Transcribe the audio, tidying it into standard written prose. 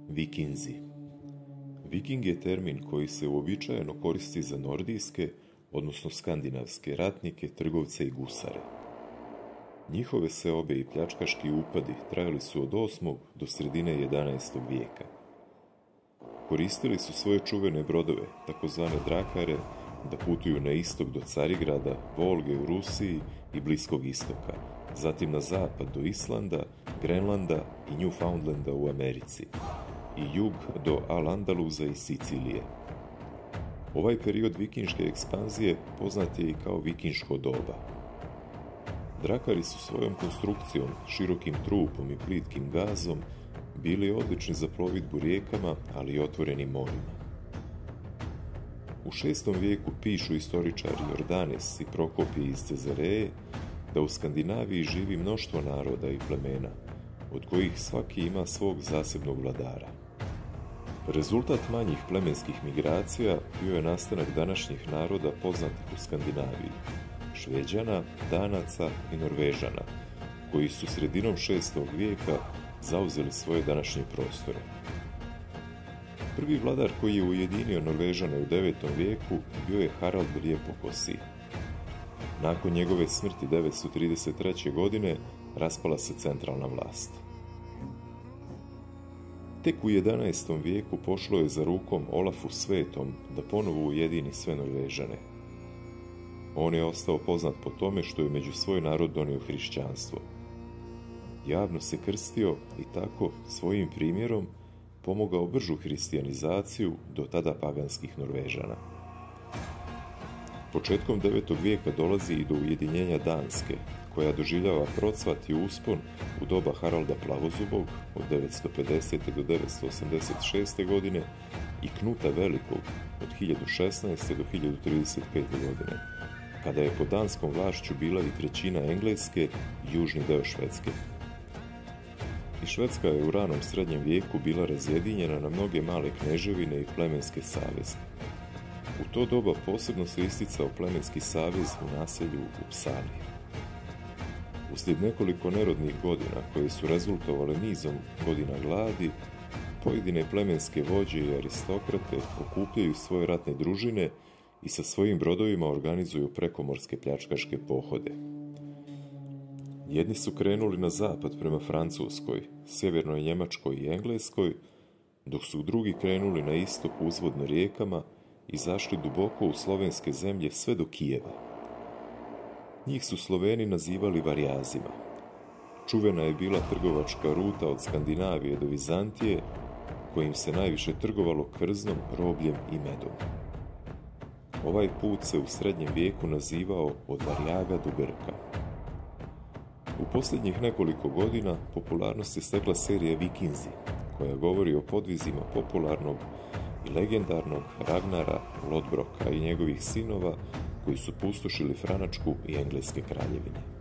Vikinzi. Viking je termin koji se uobičajeno koristi za nordijske, odnosno skandinavske ratnike, trgovce i gusare. Njihove seobe i pljačkaški upadi trajali su od 8. do sredine 11. vijeka. Koristili su svoje čuvene brodove, takozvane drakare, da putuju na istok do Carigrada, Volge u Rusiji i Bliskog istoka, zatim na zapad do Islanda, Grenlanda i Newfoundlanda u Americi i jug do Al-Andaluza i Sicilije. Ovaj period vikinške ekspanzije poznat je i kao vikinško doba. Drakari su svojom konstrukcijom, širokim trupom i plitkim gazom bili odlični za plovidbu rijekama, ali i otvorenim morima. U 6. vijeku pišu istoričari Jordanes i Prokopije iz Cezareje da u Skandinaviji živi mnoštvo naroda i plemena, od kojih svaki ima svog zasebnog vladara. Rezultat manjih plemenskih migracija bio je nastanak današnjih naroda poznatih u Skandinaviji, Šveđana, Danaca i Norvežana, koji su sredinom 6. vijeka zauzeli svoje današnje prostore. Prvi vladar koji je ujedinio Norvežane u 9. vijeku bio je Harald Lijepokosi. Nakon njegove smrti 933. godine raspala se centralna vlast. Tek u 11. vijeku pošlo je za rukom Olafu Svetom da ponovo ujedini sve Norvežane. On je ostao poznat po tome što je među svoj narod donio hrišćanstvo. Javno se krstio i tako, svojim primjerom, pomogao bržu hristijanizaciju do tada paganskih Norvežana. Početkom 9. vijeka dolazi i do ujedinjenja Danske, koja doživljava procvat i uspon u doba Haralda Plavozubog od 950. do 986. godine i Knuta Velikog od 1016. do 1035. godine, kada je pod danskom vlašću bila i trećina Engleske i južni deo Švedske. I Švedska je u ranom srednjem vijeku bila razjedinjena na mnoge male kneževine i plemenske saveze. U to doba posebno se isticao plemenski savez u naselju Uppsali. Uslijed nekoliko nerodnih godina koje su rezultovale nizom godina gladi, pojedine plemenske vođe i aristokrate okupljaju svoje ratne družine i sa svojim brodovima organizuju prekomorske pljačkaške pohode. Jedni su krenuli na zapad prema Francuskoj, sjevernoj Njemačkoj i Engleskoj, dok su drugi krenuli na istok uzvodno rijekama i zašli duboko u slovenske zemlje sve do Kijeva. Njih su Sloveni nazivali Varijazima. Čuvena je bila trgovačka ruta od Skandinavije do Vizantije, kojim se najviše trgovalo krznom, robljem i medom. Ovaj put se u srednjem vijeku nazivao od Varjaga do Grka. U posljednjih nekoliko godina popularnost je stekla serija Vikinzi, koja govori o podvizima popularnog i legendarnog Ragnara Lodbroka i njegovih sinova koji su pustošili Franačku i Engleske kraljevine.